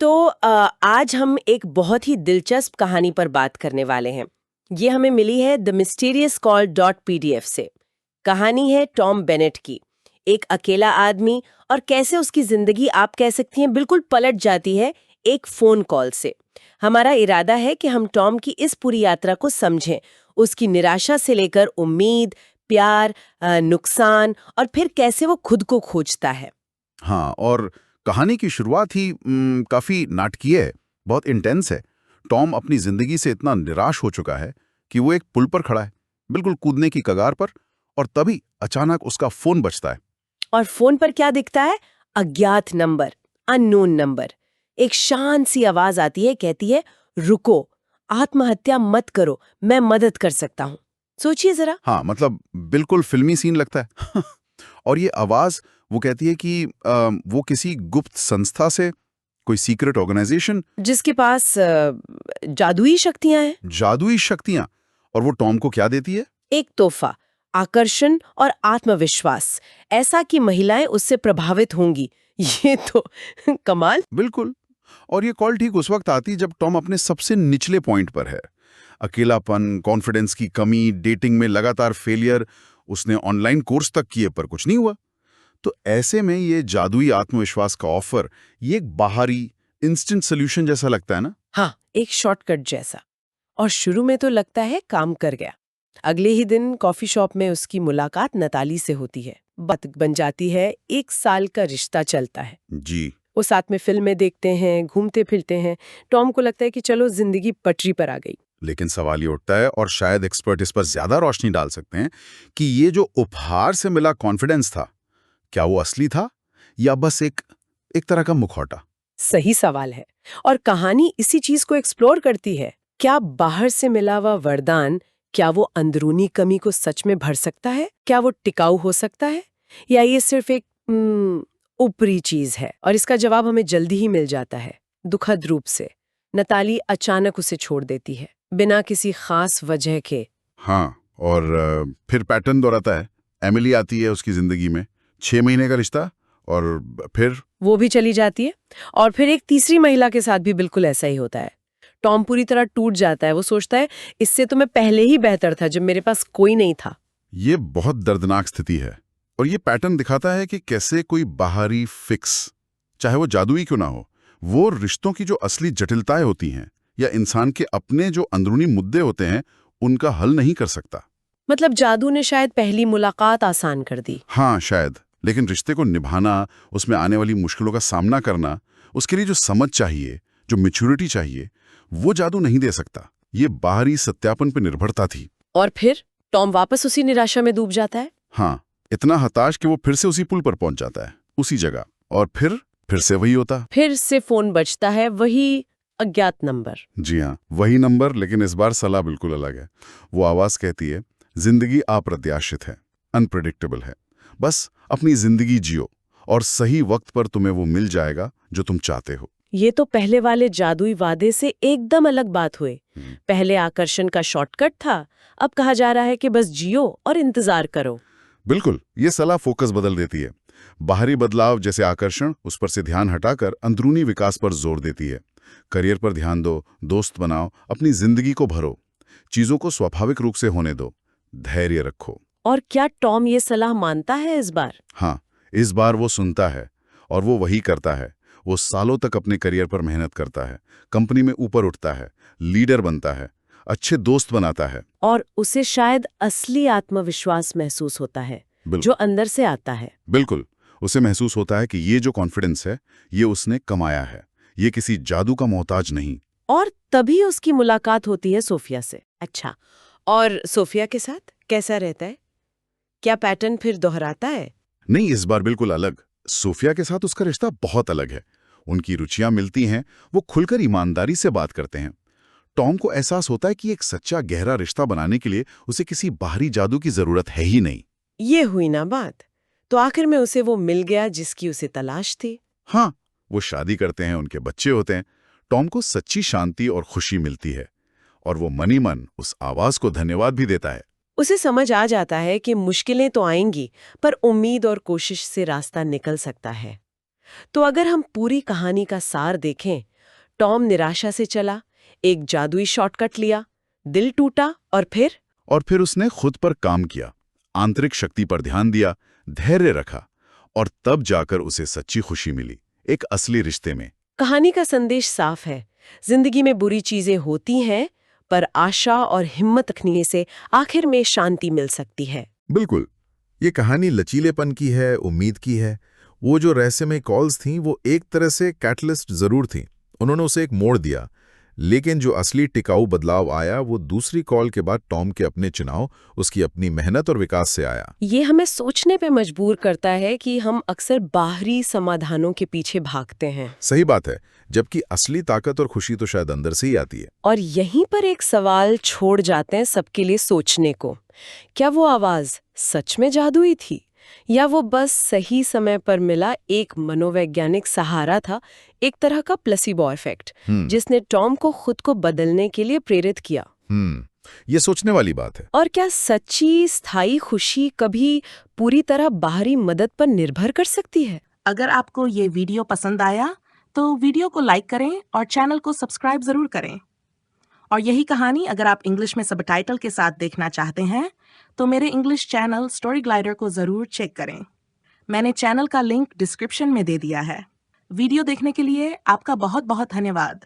तो आज हम एक बहुत ही दिलचस्प कहानी पर बात करने वाले हैं। ये हमें मिली है द मिस्टीरियस कॉल .pdf से। कहानी है टॉम बेनेट की। एक अकेला आदमी और कैसे उसकी जिंदगी आप कह सकती हैं बिल्कुल पलट जाती है एक फोन कॉल से। हमारा इरादा है कि हम टॉम की इस पूरी यात्रा को समझें, उसकी निराशा से लेकर उम्मीद, प्यार, नुकसान और फिर कैसे वो खुद को खोजता है। हाँ, और कहानी की शुरुआत ही काफी नाटकीय है, बहुत इंटेंस है। टॉम अपनी जिंदगी से इतना निराश हो चुका है कि वो एक पुल पर खड़ा है, बिल्कुल कूदने की कगार पर, और तभी अचानक उसका फोन बजता है। और फोन पर क्या दिखता है? अज्ञात नंबर, अननोन नंबर। एक शांत सी आवाज आती है, कहती है रुको, आत्महत्या मत करो, मैं मदद कर सकता हूँ। सोचिए जरा। हाँ, मतलब बिल्कुल फिल्मी सीन लगता है। और ये आवाज वो कहती है कि वो किसी गुप्त संस्था से, कोई सीक्रेट ऑर्गेनाइजेशन, जिसके पास जादुई शक्तियां हैं। जादुई शक्तियां। और वो टॉम को क्या देती है? एक तोहफा, आकर्षण और आत्मविश्वास, ऐसा कि महिलाएं उससे प्रभावित होंगी। ये तो कमाल। बिल्कुल। और ये कॉल ठीक उस वक्त आती जब टॉम अपने सबसे निचले पॉइंट पर है। अकेलापन, कॉन्फिडेंस की कमी, डेटिंग में लगातार फेलियर, उसने ऑनलाइन कोर्स तक किए पर कुछ नहीं हुआ। तो ऐसे में ये जादुई आत्मविश्वास का ऑफर, ये एक बाहरी इंस्टेंट सोल्यूशन जैसा लगता है ना? हाँ, एक शॉर्टकट जैसा। और शुरू में तो लगता है काम कर गया। अगले ही दिन कॉफी शॉप में उसकी मुलाकात नताली से होती है। बात बन जाती है, 1 साल का रिश्ता चलता है। जी। वो साथ में फिल्में देखते हैं, घूमते फिरते हैं। टॉम को लगता है कि चलो जिंदगी पटरी पर आ गई। लेकिन सवाल ये उठता है, और शायद एक्सपर्ट इस पर ज्यादा रोशनी डाल सकते हैं, कि ये जो उपहार से मिला कॉन्फिडेंस था, क्या वो असली था या बस एक एक तरह का मुखौटा? सही सवाल है। और कहानी इसी चीज को एक्सप्लोर करती है। क्या बाहर से मिला हुआ वरदान, क्या वो अंदरूनी कमी को सच में भर सकता है? क्या वो टिकाऊ हो सकता है, या ये सिर्फ एक ऊपरी चीज है? और इसका जवाब हमें जल्दी ही मिल जाता है, दुखद रूप से। नताली अचानक उसे छोड़ देती है, बिना किसी खास वजह के। हाँ, और फिर पैटर्न दोहराता है। एमिली आती है उसकी जिंदगी में, 6 महीने का रिश्ता, और फिर वो भी चली जाती है। और फिर एक तीसरी महिला के साथ भी बिल्कुल ऐसा ही होता है। टॉम पूरी तरह टूट जाता है। वो सोचता है, इससे तो मैं पहले ही बेहतर था जब मेरे पास कोई नहीं था। ये बहुत दर्दनाक स्थिति है। और ये पैटर्न दिखाता है कि कैसे कोई बाहरी फिक्स, चाहे वो जादुई क्यों ना हो, वो रिश्तों की जो असली जटिलताएं होती हैं या इंसान के अपने जो अंदरूनी मुद्दे होते हैं, उनका हल नहीं कर सकता। मतलब जादू ने शायद पहली मुलाकात आसान कर दी। हाँ, शायद। लेकिन रिश्ते को निभाना, उसमें आने वाली मुश्किलों का सामना करना, उसके लिए जो समझ चाहिए, जो मैच्योरिटी चाहिए, वो जादू नहीं दे सकता। ये बाहरी सत्यापन पर निर्भरता थी। और फिर टॉम वापस उसी निराशा में डूब जाता है। हाँ, इतना हताश कि वो फिर से उसी पुल पर पहुंच जाता है, उसी जगह। और फिर से वही होता। फिर से फोन बजता है, वही अज्ञात नंबर। जी हाँ, वही नंबर, लेकिन इस बार सलाह बिल्कुल अलग है। वो आवाज कहती है, जिंदगी अप्रत्याशित है, अनप्रेडिक्टेबल है। बस अपनी जिंदगी जियो, और सही वक्त पर तुम्हें वो मिल जाएगा जो तुम चाहते हो। ये तो पहले वाले जादुई वादे से एकदम अलग बात हुई। पहले आकर्षण का शॉर्टकट था, अब कहा जा रहा है कि बस जियो और इंतजार करो। बिल्कुल, ये सलाह फोकस बदल देती है। बाहरी बदलाव जैसे आकर्षण, उस पर से ध्यान हटाकर अंदरूनी विकास पर जोर देती है। करियर पर ध्यान दो, दोस्त बनाओ, अपनी जिंदगी को भरो, चीजों को स्वाभाविक रूप से होने दो, धैर्य रखो। और क्या टॉम ये सलाह मानता है इस बार? हाँ, इस बार वो सुनता है, और वो वही करता है। वो सालों तक अपने करियर पर मेहनत करता है, कंपनी में ऊपर उठता है, लीडर बनता है, अच्छे दोस्त बनाता है। और उसे शायद असली आत्मविश्वास महसूस होता है, जो अंदर से आता है। बिल्कुल, उसे महसूस होता है कि ये जो कॉन्फिडेंस है, ये उसने कमाया है, ये किसी जादू का मोहताज नहीं। और तभी उसकी मुलाकात होती है सोफिया से। अच्छा, और सोफिया के साथ कैसा रहता है? क्या पैटर्न फिर दोहराता है? नहीं, इस बार बिल्कुल अलग। सोफिया के साथ उसका रिश्ता बहुत अलग है। उनकी रुचियां मिलती हैं, वो खुलकर ईमानदारी से बात करते हैं। टॉम को एहसास होता है कि एक सच्चा गहरा रिश्ता बनाने के लिए उसे किसी बाहरी जादू की जरूरत है ही नहीं। ये हुई ना बात। तो आखिर में उसे वो मिल गया जिसकी उसे तलाश थी। हाँ, वो शादी करते हैं, उनके बच्चे होते हैं। टॉम को सच्ची शांति और खुशी मिलती है, और वो मनी मन उस आवाज को धन्यवाद भी देता है। उसे समझ आ जाता है कि मुश्किलें तो आएंगी, पर उम्मीद और कोशिश से रास्ता निकल सकता है। तो अगर हम पूरी कहानी का सार देखें, टॉम निराशा से चला, एक जादुई शॉर्टकट लिया, दिल टूटा और फिर उसने खुद पर काम किया, आंतरिक शक्ति पर ध्यान दिया, धैर्य रखा, और तब जाकर उसे सच्ची खुशी मिली, एक असली रिश्ते में। कहानी का संदेश साफ है। जिंदगी में बुरी चीजें होती हैं, पर आशा और हिम्मत रखने से आखिर में शांति मिल सकती है। बिल्कुल, ये कहानी लचीलेपन की है, उम्मीद की है। वो जो रहस्यमय कॉल्स थीं, वो एक तरह से कैटलिस्ट जरूर थीं। उन्होंने उसे एक मोड़ दिया, लेकिन जो असली टिकाऊ बदलाव आया वो दूसरी कॉल के बाद टॉम के अपने चुनाव, उसकी अपनी मेहनत और विकास से आया। ये हमें सोचने पे मजबूर करता है कि हम अक्सर बाहरी समाधानों के पीछे भागते हैं। सही बात है, जबकि असली ताकत और खुशी तो शायद अंदर से ही आती है। और यहीं पर एक सवाल छोड़ जाते हैं सबके लिए सोचने को। क्या वो आवाज सच में जादुई थी, या वो बस सही समय पर मिला एक मनोवैज्ञानिक सहारा था, एक तरह का प्लेसिबो इफेक्ट, जिसने टॉम को खुद को बदलने के लिए प्रेरित किया? ये सोचने वाली बात है। और क्या सच्ची स्थायी खुशी कभी पूरी तरह बाहरी मदद पर निर्भर कर सकती है? अगर आपको ये वीडियो पसंद आया तो वीडियो को लाइक करें और चैनल को सब्सक्राइब जरूर करें। और यही कहानी अगर आप इंग्लिश में सबटाइटल के साथ देखना चाहते हैं तो मेरे इंग्लिश चैनल स्टोरी ग्लाइडर को जरूर चेक करें। मैंने चैनल का लिंक डिस्क्रिप्शन में दे दिया है। वीडियो देखने के लिए आपका बहुत बहुत धन्यवाद।